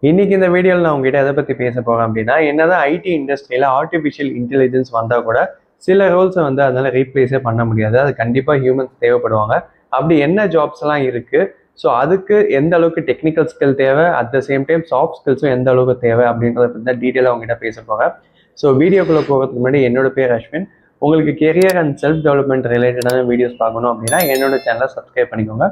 இன்னைக்கு இந்த வீடியோவில் நான் உங்ககிட்ட எதை பற்றி பேச போகிறேன் அப்படின்னா, என்னதான் ஐடி இண்டஸ்ட்ரியில் ஆர்டிஃபிஷியல் இன்டெலிஜென்ஸ் வந்தால் கூட சில ரோல்ஸை வந்து அதனால் ரீப்ளேஸே பண்ண முடியாது. அது கண்டிப்பாக ஹியூமன்ஸ் தேவைப்படுவாங்க. அப்படி என்ன ஜாப்ஸ்லாம் இருக்குது, ஸோ அதுக்கு எந்த அளவுக்கு டெக்னிக்கல் ஸ்கில் தேவை, at the same time soft ஸ்கில்ஸும் எந்த அளவுக்கு தேவை அப்படின்றத பற்றி தான் டீட்டெயிலாக உங்ககிட்ட பேச போகிறேன். ஸோ வீடியோக்குள்ளே போகிறதுக்கு முன்னாடி என்னோட பேர் அஸ்வின். உங்களுக்கு கெரியர் அண்ட் செல்ஃப் டெவலப்மெண்ட் ரிலேட்டடான வீடியோஸ் பார்க்கணும் அப்படின்னா என்னோட சேனலை சப்ஸ்கிரைப் பண்ணிக்கோங்க.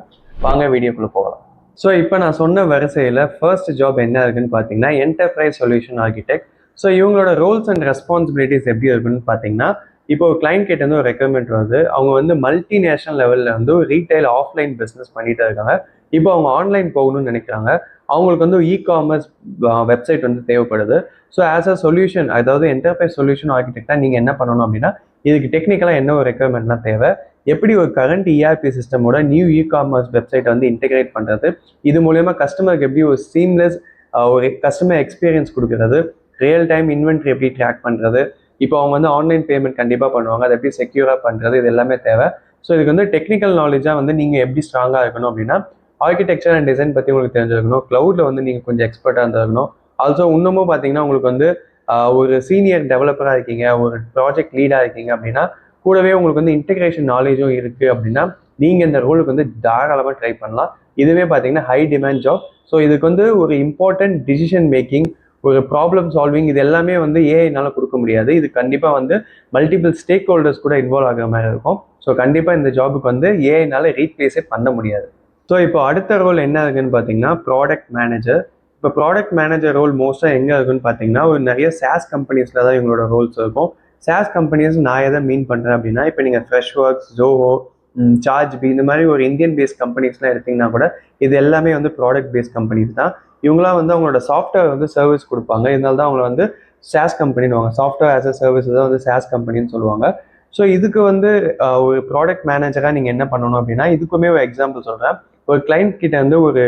வாங்க வீடியோக்குள்ளே போகலாம். ஸோ இப்போ நான் சொன்ன வரிசையில் ஃபர்ஸ்ட் ஜாப் என்ன இருக்குன்னு பார்த்தீங்கன்னா என்டர்பிரைஸ் சொல்யூஷன் ஆர்கிடெக்ட். ஸோ இவங்களோட ரோல்ஸ் அண்ட் ரெஸ்பான்சிபிலிட்டிஸ் எப்படி இருக்குன்னு பார்த்தீங்கன்னா, இப்போ கிளைண்ட் கிட்ட இருந்து ஒரு ரெக்யர்மெண்ட் வருது. அவங்க வந்து மல்டிநேஷனல் லெவலில் வந்து ரீட்டைல் ஆஃப்லைன் பிஸ்னஸ் பண்ணிட்டு இருக்காங்க. இப்போ அவங்க ஆன்லைன் போகணும்னு நினைக்கிறாங்க. அவங்களுக்கு வந்து இ-காமர்ஸ் வெப்சைட் வந்து தேவைப்படுது. ஸோ ஆஸ் அ சொல்யூஷன், அதாவது என்டர்பிரைஸ் சொல்யூஷன் ஆர்கிடெக்டாக நீங்கள் என்ன பண்ணணும் அப்படின்னா, இதுக்கு டெக்னிக்கலாக என்ன ஒரு ரெக்யர்மெண்ட்லாம் தேவை, எப்படி ஒரு கரண்ட் இஆர்பி சிஸ்டமோட நியூ இ-காமர்ஸ் வெப்சைட்டை வந்து இன்டெகிரேட் பண்ணுறது, இது மூலயமா கஸ்டமருக்கு எப்படி ஒரு சீம்லெஸ் ஒரு கஸ்டமர் எக்ஸ்பீரியன்ஸ் கொடுக்குறது, ரியல் டைம் இன்வென்ட்ரி எப்படி ட்ராக் பண்ணுறது, இப்போ அவங்க வந்து ஆன்லைன் பேமெண்ட் கண்டிப்பாக பண்ணுவாங்க, அதை எப்படி செக்யூராக பண்ணுறது, இது எல்லாமே தேவை. ஸோ இதுக்கு வந்து டெக்னிக்கல் நாலேஜாக வந்து நீங்கள் எப்படி ஸ்ட்ராங்காக இருக்கணும் அப்படின்னா, ஆர்கிடெக்சர் அண்ட் டிசைன் பற்றி உங்களுக்கு தெரிஞ்சிருக்கணும், க்ளவுடில் வந்து நீங்கள் கொஞ்சம் எக்ஸ்பர்ட்டாக இருந்திருக்கணும். ஆல்சோ இன்னமும் பார்த்தீங்கன்னா உங்களுக்கு வந்து ஒரு சீனியர் டெவலப்பராக இருக்கீங்க, ஒரு ப்ராஜெக்ட் லீடாக இருக்கீங்க அப்படின்னா, கூடவே உங்களுக்கு வந்து இன்டெகிரேஷன் நாலேஜும் இருக்குது அப்படின்னா நீங்கள் இந்த ரோலுக்கு வந்து தாராளமாக ட்ரை பண்ணலாம். இதுவே பார்த்தீங்கன்னா ஹை டிமாண்ட் ஜாப். ஸோ இதுக்கு வந்து ஒரு இம்பார்ட்டன்ட் டிசிஷன் மேக்கிங், ஒரு ப்ராப்ளம் சால்விங், இது எல்லாமே வந்து ஏஐனால கொடுக்க முடியாது. இது கண்டிப்பாக வந்து மல்டிபிள் ஸ்டேக் ஹோல்டர்ஸ் கூட இன்வால்வ் ஆகிற மாதிரி இருக்கும். ஸோ கண்டிப்பாக இந்த ஜாபுக்கு வந்து ஏஐனால ரீப்ளேஸே பண்ண முடியாது. ஸோ இப்போ அடுத்த ரோல் என்ன இருக்குன்னு பார்த்தீங்கன்னா ப்ராடக்ட் மேனேஜர். இப்போ ப்ராடக்ட் மேனேஜர் ரோல் மோஸ்ட்டாக எங்கே இருக்குன்னு பார்த்தீங்கன்னா, ஒரு நிறைய SaaS கம்பெனிஸில் தான் இவங்களோட ரோல்ஸ் இருக்கும். SaaS கம்பெனிஸ் நான் எதை மீன் பண்ணுறேன் அப்படின்னா, இப்போ நீங்கள் ஃப்ரெஷ்ஒர்க்ஸ், ஜோஹோ, சார்ஜ்பி இந்த மாதிரி ஒரு இந்தியன் பேஸ்ட் கம்பெனிஸ்லாம் எடுத்திங்கன்னா கூட இது எல்லாமே வந்து ப்ராடக்ட் பேஸ்ட் கம்பெனிஸ் தான். இவங்களாம் வந்து அவங்களோட சாஃப்ட்வேர் வந்து சர்வீஸ் கொடுப்பாங்க. இதனால தான் அவங்கள வந்து SaaS கம்பெனின்னு சாஃப்ட்வேர் ஆஸ் அ சர்வீஸ் தான் வந்து SaaS கம்பெனின்னு சொல்லுவாங்க. ஸோ இதுக்கு வந்து ஒரு ப்ராடக்ட் மேனேஜராக நீங்கள் என்ன பண்ணணும் அப்படின்னா, இதுக்குமே ஒரு எக்ஸாம்பிள் சொல்கிறேன். ஒரு கிளைண்ட் கிட்ட வந்து ஒரு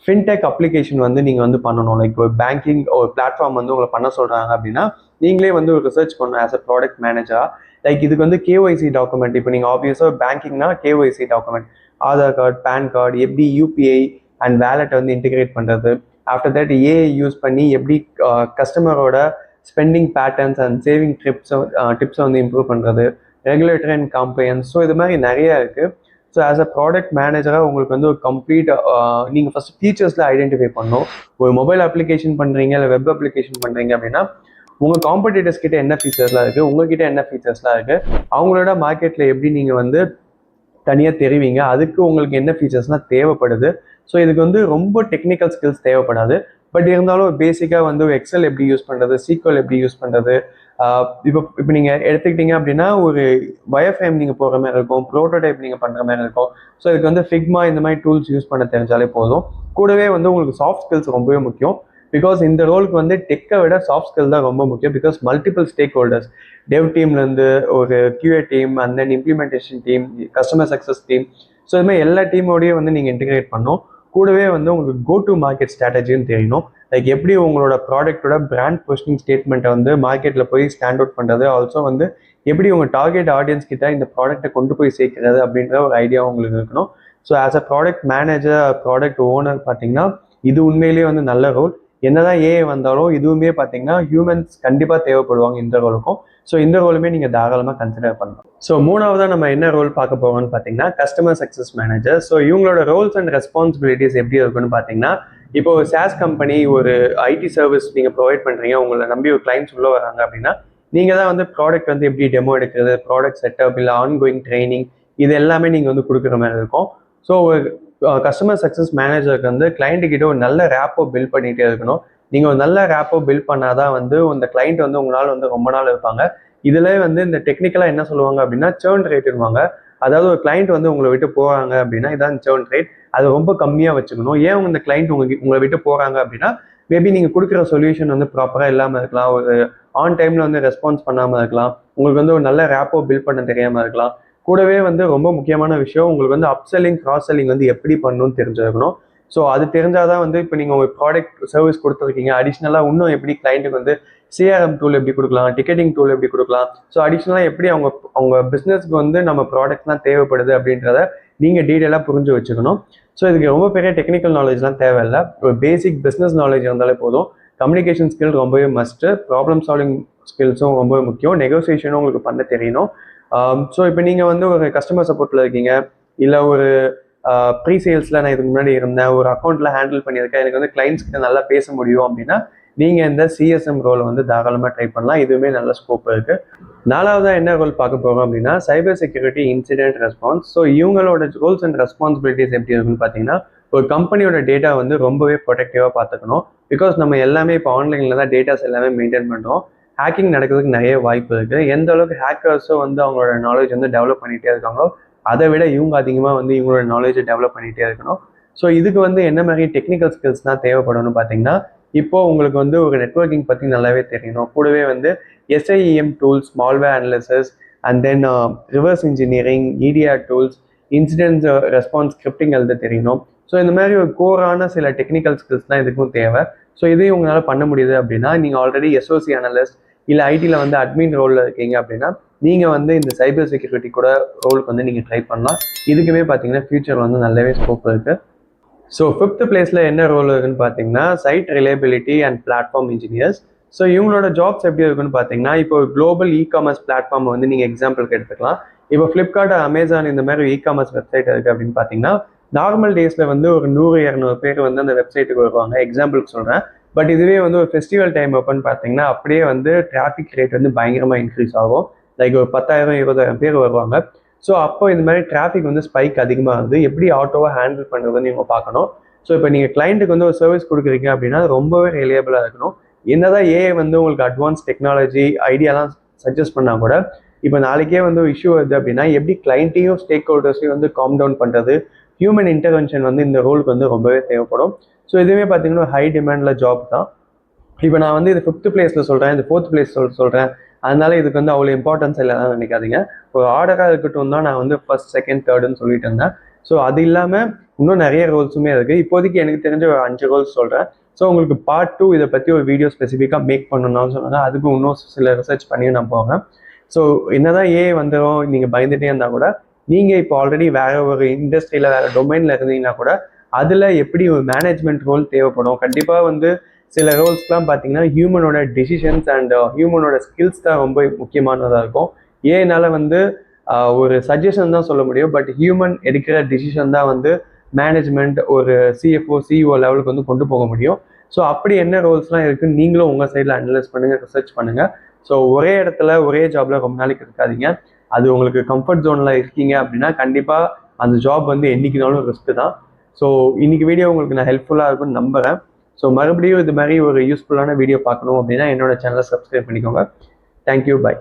ஃபின்டெக் அப்ளிகேஷன் வந்து நீங்கள் வந்து பண்ணணும். லைக் ஒரு பேங்கிங் ஒரு பிளாட்ஃபார்ம் வந்து உங்களை பண்ண சொல்கிறாங்க அப்படின்னா, நீங்களே வந்து ஒரு ரிசர்ச் பண்ணணும் ஆஸ் அ ப்ராடக்ட் மேனேஜராக. லைக் இதுக்கு வந்து கேஒய்சி டாக்குமெண்ட், இப்போ நீங்கள் ஆப்வியஸாக பேங்கிங்னா KYC document, Aadhaar card, PAN card, எப்படி யூபிஐ அண்ட் வேலெட்டை வந்து இன்டிகிரேட் பண்ணுறது, ஆஃப்டர் தட் ஏஐ யூஸ் பண்ணி எப்படி கஸ்டமரோட ஸ்பெண்டிங் பேட்டர்ன்ஸ் அண்ட் சேவிங் டிப்ஸை வந்து இம்ப்ரூவ் பண்ணுறது, ரெகுலேட்டரி அண்ட் கம்ப்ளையன்ஸ். ஸோ இது மாதிரி நிறையா இருக்குது. ஸோ ஆஸ் அ ப்ராடக்ட் மேனேஜராக உங்களுக்கு வந்து ஒரு கம்ப்ளீட் நீங்கள் ஃபஸ்ட் ஃபீச்சர்ஸில் ஐடென்டிஃபை பண்ணணும். ஒரு மொபைல் அப்ளிகேஷன் பண்ணுறீங்க, இல்லை வெப் அப்ளிகேஷன் பண்ணுறீங்க அப்படின்னா, உங்கள் காம்படிட்டர்ஸ் கிட்ட என்ன ஃபீச்சர்ஸ்லாம் இருக்குது, உங்ககிட்ட என்ன ஃபீச்சர்ஸ்லாம் இருக்குது, அவங்களோட மார்க்கெட்டில் எப்படி நீங்கள் வந்து தனியாக தெரிவிங்க, அதுக்கு உங்களுக்கு என்ன ஃபீச்சர்ஸ்லாம் தேவைப்படுது. ஸோ இதுக்கு வந்து ரொம்ப டெக்னிக்கல் ஸ்கில்ஸ் தேவைப்படாது. பட் இருந்தாலும் பேசிக்காக வந்து எக்ஸல் எப்படி யூஸ் பண்ணுறது, சீக்வல் எப்படி யூஸ் பண்ணுறது, இப்போ நீங்கள் எடுத்துக்கிட்டீங்க அப்படின்னா ஒரு வயர்ஃப்ரேம் நீங்கள் போகிற மாதிரி இருக்கும், ப்ரோட்டோடைப் நீங்கள் பண்ணுற மாதிரி இருக்கும். ஸோ இதுக்கு வந்து ஃபிக்மா இந்த மாதிரி டூல்ஸ் யூஸ் பண்ண தெரிஞ்சாலே போதும். கூடவே வந்து உங்களுக்கு சாஃப்ட் ஸ்கில்ஸ் ரொம்பவே முக்கியம். பிகாஸ் இந்த ரோலுக்கு வந்து டெக்கை விட சாஃப்ட் ஸ்கில் தான் ரொம்ப முக்கியம். Because multiple stakeholders, dev டீம்லேருந்து ஒரு QA team and then implementation team, customer success team, so இது மாதிரி எல்லா டீமோடையும் வந்து நீங்கள் இன்டிகிரேட் பண்ணணும். கூடவே வந்து உங்களுக்கு கோ டு மார்க்கெட் ஸ்ட்ராட்டஜின்னு தெரியணும். லைக் எப்படி உங்களோட ப்ராடக்டோட பிராண்ட் பொசிஷனிங் ஸ்டேட்மெண்ட்டை வந்து மார்க்கெட்டில் போய் ஸ்டாண்ட் அவுட் பண்ணுறது, ஆல்சோ வந்து எப்படி உங்கள் டார்கெட் ஆடியன்ஸ் கிட்ட இந்த ப்ராடக்ட்டை கொண்டு போய் சேர்க்கிறது அப்படின்ற ஒரு ஐடியா உங்களுக்கு இருக்கணும். So as a product manager, product owner பார்த்தீங்கன்னா இது உண்மையிலேயே வந்து நல்ல ரோல். என்னதான் ஏஐ வந்தாலும் இதுவுமே பார்த்தீங்கன்னா ஹியூமன்ஸ் கண்டிப்பாக தேவைப்படுவாங்க இந்த ரோலுக்கும். ஸோ இந்த ரோலுமே நீங்கள் தாராளமாக கன்சிடர் பண்ணலாம். ஸோ மூணாவதாக நம்ம என்ன ரோல் பார்க்க போகிறோம்னு பார்த்தீங்கன்னா கஸ்டமர் சக்ஸஸ் மேனேஜர். ஸோ இவங்களோட ரோல்ஸ் அண்ட் ரெஸ்பான்சிபிலிட்டிஸ் எப்படி இருக்குன்னு பார்த்தீங்கன்னா, இப்போ ஒரு SaaS கம்பெனி ஒரு ஐடி சர்வீஸ் நீங்கள் ப்ரொவைட் பண்ணுறீங்க, உங்களை நம்பி ஒரு கிளைண்ட்ஸ் உள்ள வராங்க அப்படின்னா, நீங்கள் தான் வந்து ப்ராடக்ட் வந்து எப்படி டெமோ எடுக்கிறது, ப்ராடக்ட் செட்டப், இல்லை ஆன்கோயிங் ட்ரைனிங், இது எல்லாமே நீங்கள் வந்து கொடுக்குற மாதிரி இருக்கும். ஸோ கஸ்டமர் சக்ஸஸ் மேனேஜருக்கு வந்து கிளைண்ட் கிட்ட ஒரு நல்ல ரேப்போ பில்ட் பண்ணிகிட்டே இருக்கணும். நீங்கள் ஒரு நல்ல ரேப்போ பில்ட் பண்ணாதான் வந்து அந்த கிளைண்ட் வந்து உங்களால் வந்து ரொம்ப நாள் இருப்பாங்க. இதில் வந்து இந்த டெக்னிக்கலாக என்ன சொல்லுவாங்க அப்படின்னா சேர்ன் ரேட்டுவாங்க. அதாவது ஒரு கிளைண்ட் வந்து உங்களை விட்டு போகிறாங்க அப்படின்னா இதான் சேர்ன் ரேட், அது ரொம்ப கம்மியாக வச்சுக்கணும். ஏன் இந்த கிளைண்ட் உங்களை விட்டு போகிறாங்க அப்படின்னா, மேபி நீங்கள் கொடுக்குற சொல்யூஷன் வந்து ப்ராப்பராக இல்லாமல் இருக்கலாம், ஒரு ஆன் டைமில் வந்து ரெஸ்பான்ஸ் பண்ணாமல் இருக்கலாம், உங்களுக்கு வந்து ஒரு நல்ல ரேப்போ பில்ட் பண்ண தெரியாமல் இருக்கலாம். கூடவே வந்து ரொம்ப முக்கியமான விஷயம், உங்களுக்கு வந்து அப்செல்லிங், கிராஸ் செல்லிங் வந்து எப்படி பண்ணணும்னு தெரிஞ்சிருக்கணும். ஸோ அது தெரிஞ்சால் தான் வந்து இப்போ நீங்கள் உங்கள் ப்ராடக்ட் சர்வீஸ் கொடுத்துருக்கீங்க, அடிஷ்னலாக இன்னும் எப்படி கிளைண்ட்டுக்கு வந்து சிஆர்எம் டூல் எப்படி கொடுக்கலாம், டிக்கெட்டிங் டூல் எப்படி கொடுக்கலாம், ஸோ அடிஷ்னலாக எப்படி அவங்க பிஸ்னஸ்க்கு வந்து நம்ம ப்ராடக்ட்லாம் தேவைப்படுது அப்படின்றத நீங்கள் டீட்டெயிலாக புரிஞ்சு வச்சுக்கணும். ஸோ இதுக்கு ரொம்ப பெரிய டெக்னிக்கல் நாலேஜ்லாம் தேவையில்லை, ஒரு பேசிக் பிஸ்னஸ் நாலேஜ் இருந்தாலே போதும். கம்யூனிகேஷன் ஸ்கில் ரொம்பவே மஸ்ட்டு, ப்ராப்ளம் சால்விங் ஸ்கில்ஸும் ரொம்பவே முக்கியம், நெகோசியேஷனும் உங்களுக்கு பண்ண தெரியணும். ஸோ இப்போ நீங்கள் வந்து ஒரு கஸ்டமர் சப்போர்ட்டில் இருக்கீங்க, இல்லை ஒரு ப்ரீ சேல்ஸில் நான் இதுக்கு முன்னாடி இருந்தேன், ஒரு அக்கௌண்ட்டில் ஹேண்டில் பண்ணியிருக்கேன், எனக்கு வந்து கிளைண்ட்ஸ் கிட்ட நல்லா பேச முடியும் அப்படின்னா நீங்கள் இந்த சிஎஸ்எம் ரோலை வந்து தாராளமாக ட்ரை பண்ணலாம். இதுவுமே நல்ல ஸ்கோப் இருக்குது. நாலாவதாக என்ன ரோல் பார்க்க போகிறோம் அப்படின்னா cyber security incident response. So இவங்களோட ரோல்ஸ் அண்ட் ரெஸ்பான்சிபிலிட்டிஸ் எப்படி இருக்குன்னு பார்த்தீங்கன்னா, ஒரு கம்பெனியோட டேட்டா வந்து ரொம்பவே ப்ரொடெக்டிவாக பார்த்துக்கணும். பிகாஸ் நம்ம எல்லாமே இப்போ ஆன்லைனில் தான் டேட்டாஸ் எல்லாமே மெயின்டைன் பண்ணுறோம். ஹேக்கிங் நடக்கிறதுக்கு நிறைய வாய்ப்பு இருக்குது. எந்த அளவுக்கு ஹேக்கர்ஸும் வந்து அவங்களோட நாலேஜ் வந்து டெவலப் பண்ணிகிட்டே இருக்காங்களோ அதை விட இவங்க அதிகமாக வந்து இவங்களோட நாலேஜை டெவலப் பண்ணிகிட்டே இருக்கணும். ஸோ இதுக்கு வந்து என்ன மாதிரி டெக்னிக்கல் ஸ்கில்ஸ் தான் தேவைப்படும்னு பார்த்தீங்கன்னா, இப்போது உங்களுக்கு வந்து ஒரு நெட்வொர்க்கிங் பற்றி நல்லாவே தெரியணும். கூடவே வந்து SIEM tools, malware analysis, and then reverse engineering, EDR tools, incident response scripting எழுத தெரியணும். ஸோ இந்த மாதிரி ஒரு கோரான சில டெக்னிக்கல் ஸ்கில்ஸ் தான் இதுக்கும் தேவை. ஸோ இதையும் உங்களால் பண்ண முடியுது அப்படின்னா, நீங்கள் ஆல்ரெடி எஸ்ஓசி அனலிஸ்ட் இல்லை ஐடியில் வந்து அட்மின் ரோலில் இருக்கீங்க அப்படின்னா நீங்கள் வந்து இந்த சைபர் செக்யூரிட்டி கூட ரோலுக்கு வந்து நீங்கள் ட்ரை பண்ணலாம். இதுக்குமே பார்த்தீங்கன்னா ஃபியூச்சர் வந்து நல்லாவே ஸ்கோப் இருக்குது. ஸோ 5th பிளேஸில் என்ன ரோல் இருக்குன்னு பார்த்தீங்கன்னா site reliability and platform engineers. So இவங்களோட ஜாப்ஸ் எப்படி இருக்குன்னு பார்த்தீங்கன்னா, இப்போ குளோபல் இ-காமர்ஸ் பிளாட்ஃபார்ம் வந்து நீங்கள் எக்ஸாம்பிளுக்கு எடுத்துக்கலாம். இப்போ ஃப்ளிப்கார்ட், அமேசான் இந்த மாதிரி இ-காமர்ஸ் வெப்சைட் இருக்குது அப்படின்னு பார்த்தீங்கன்னா, நார்மல் டேஸில் வந்து ஒரு 100-200 பேர் வந்து அந்த வெப்சைட்டுக்கு வருவாங்க, எக்ஸாம்பிளுக்கு சொல்கிறேன். பட் இதுவே வந்து ஒரு ஃபெஸ்டிவல் டைம் அப்போன்னு பார்த்தீங்கன்னா அப்படியே வந்து டிராஃபிக் ரேட் வந்து பயங்கரமாக இன்க்ரீஸ் ஆகும். லைக் ஒரு 10,000-20,000 பேர் வருவாங்க. ஸோ அப்போ இந்த மாதிரி டிராஃபிக் வந்து ஸ்பைக் அதிகமாக வந்து எப்படி ஆட்டோவை ஹேண்டில் பண்ணுறதுன்னு நீங்கள் பார்க்கணும். ஸோ இப்போ நீங்கள் கிளைண்ட்டுக்கு வந்து ஒரு சர்வீஸ் கொடுக்குறீங்க அப்படின்னா ரொம்பவே ரிலையபிளாக இருக்கணும். என்னதான் ஏஐ வந்து உங்களுக்கு அட்வான்ஸ் டெக்னாலஜி ஐடியாலாம் சஜஸ்ட் பண்ணால் கூட, இப்போ நாளைக்கே வந்து ஒரு இஷ்யூ வருது அப்படின்னா எப்படி கிளைண்ட்டையும் ஸ்டேக் ஹோல்டர்ஸையும் வந்து காம் டவுன் பண்ணுறது, ஹியூமன் இன்டர்வென்ஷன் வந்து இந்த ரோலுக்கு வந்து ரொம்பவே தேவைப்படும். ஸோ இதுவே பார்த்தீங்கன்னா ஹை டிமாண்டில் ஜாப் தான். இப்போ நான் வந்து இது 5th பிளேஸில் சொல்கிறேன், இது 4th பிளேஸ் சொல்கிறேன், அதனால இதுக்கு வந்து அவ்வளோ இம்பார்ட்டன்ஸ் இல்லைன்னு நினைக்காதீங்க. ஒரு ஆர்டராக இருக்கட்டும் தான் நான் வந்து 1st, 2nd, 3rd சொல்லிட்டு இருந்தேன். ஸோ அது இல்லாமல் இன்னும் நிறைய ரோல்ஸுமே இருக்குது. இப்போதைக்கு எனக்கு தெரிஞ்ச ஒரு 5 ரோல்ஸ் சொல்கிறேன். ஸோ உங்களுக்கு பார்ட் 2 இதை பற்றி ஒரு வீடியோ ஸ்பெசிஃபிக்காக மேக் பண்ணணும்னு சொன்னாங்க. அதுக்கு இன்னும் சில ரிசர்ச் பண்ணி நான் போவேன். ஸோ என்னதான் ஏஐ வந்துடும் நீங்கள் பயந்துட்டே இருந்தால் கூட, நீங்கள் இப்போ ஆல்ரெடி வேறு ஒரு இண்டஸ்ட்ரியில் வேறு டொமைனில் இருந்தீங்கன்னா கூட அதில் எப்படி ஒரு மேனேஜ்மெண்ட் ரோல் தேவைப்படும். கண்டிப்பாக வந்து சில ரோல்ஸ்லாம் பார்த்தீங்கன்னா ஹியூமனோட டிசிஷன்ஸ் அண்ட் ஹியூமனோட ஸ்கில்ஸ் தான் ரொம்ப முக்கியமானதாக இருக்கும். ஏனால வந்து ஒரு சஜஷன் தான் சொல்ல முடியும், பட் ஹியூமன் எடுக்கிற டிசிஷன் தான் வந்து மேனேஜ்மெண்ட் ஒரு சிஎஃப்ஓ, சிஇஓ லெவலுக்கு வந்து கொண்டு போக முடியும். ஸோ அப்படி என்ன ரோல்ஸ்லாம் இருக்குன்னு நீங்களும் உங்கள் சைடில் அனலைஸ் பண்ணுங்கள், ரிசர்ச் பண்ணுங்கள். ஸோ ஒரே இடத்துல ஒரே ஜாபில் ரொம்ப நாளைக்கு இருக்காதீங்க. அது உங்களுக்கு கம்ஃபர்ட் ஜோனில் இருக்கீங்க அப்படின்னா கண்டிப்பாக அந்த ஜாப் வந்து என்றைக்குனாலும் ரிஸ்க்கு தான். ஸோ இன்னைக்கு வீடியோ உங்களுக்கு நான் ஹெல்ப்ஃபுல்லாக இருக்கும்னு நம்புகிறேன். ஸோ மறுபடியும் இது மாதிரி ஒரு யூஸ்ஃபுல்லான வீடியோ பார்க்கணும் அப்படின்னா என்னோட சேனலை சப்ஸ்கிரைப் பண்ணிக்கோங்க. Thank you, by.